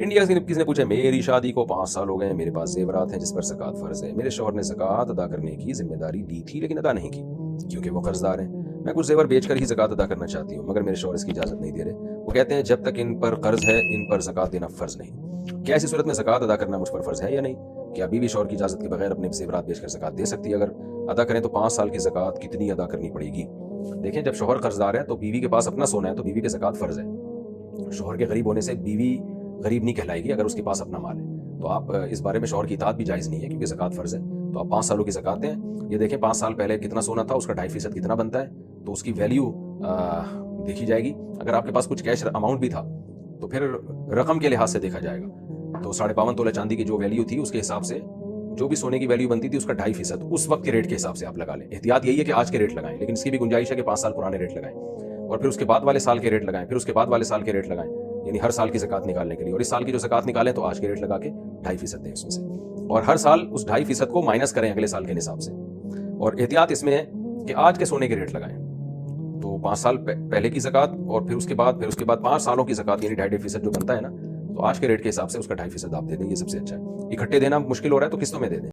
India से किसी ने पूछा, मेरी शादी को 5 साल हो गए हैं, मेरे पास जेवरात हैं जिस पर ज़कात फ़र्ज़ है। मेरे शौहर ने ज़कात अदा करने की ज़िम्मेदारी ली थी लेकिन अदा नहीं की क्योंकि वो कर्ज़दार हैं। मैं कुछ ज़ेवर बेचकर ही ज़कात अदा करना चाहती हूँ मगर मेरे शौहर इसकी इजाज़त नहीं दे रहे। वो कहते हैं जब तक इन पर कर्ज़ है इन पर ज़कात देना फ़र्ज़ नहीं। क्या ऐसी सूरत में ज़कात अदा करना मुझ पर फ़र्ज़ है या नहीं? क्या बीवी शौहर की इजाज़त के बगैर अपने ज़ेवरात बेचकर ज़कात दे सकती है? अगर अदा करें तो 5 साल की ज़कात कितनी अदा करनी पड़ेगी? देखें, जब शौहर कर्ज़दार है तो बीवी के पास अपना सोना है तो बीवी पे ज़कात फ़र्ज़ है। शौहर के गरीब होने से बीवी गरीब नहीं कहलाएगी अगर उसके पास अपना माल है। तो आप इस बारे में शौहर की इताअत भी जायज़ नहीं है क्योंकि ज़कात फ़र्ज़ है। तो आप 5 सालों की ज़कात दें। ये देखें 5 साल पहले कितना सोना था, उसका 2.5% कितना बनता है, तो उसकी वैल्यू देखी जाएगी। अगर आपके पास कुछ कैश अमाउंट भी था तो फिर रकम के लिहाज से देखा जाएगा। तो 52.5 तोला चांदी की जो वैल्यू थी उसके हिसाब से जो भी सोने की वैल्यू बनती थी उसका 2.5% उस वक्त के रेट के हिसाब से आप लगा लें। एहतियात यही है कि आज के रेट लगाएं, लेकिन इसकी भी गुंजाइश है कि 5 साल पुराने रेट लगाएं और फिर उसके बाद वाले साल के रेट लगाएं, फिर उसके बाद वाले साल के रेट लगाएं, यानी हर साल की ज़कात निकालने के लिए। और इस साल की जो ज़कात निकालें तो आज के रेट लगा के 2.5% दें उसमें से, और हर साल उस 2.5% को माइनस करें अगले साल के हिसाब से। और एहतियात इसमें है कि आज के सोने के रेट लगाएं। तो 5 साल पहले की ज़कात और फिर उसके बाद 5 सालों की ज़कात यानी 2.5% जो बनता है ना, तो आज के रेट के हिसाब से उसका 2.5% आप दे दें, ये सबसे अच्छा है। इकट्ठे देना मुश्किल हो रहा है तो किस्तों में दे दें।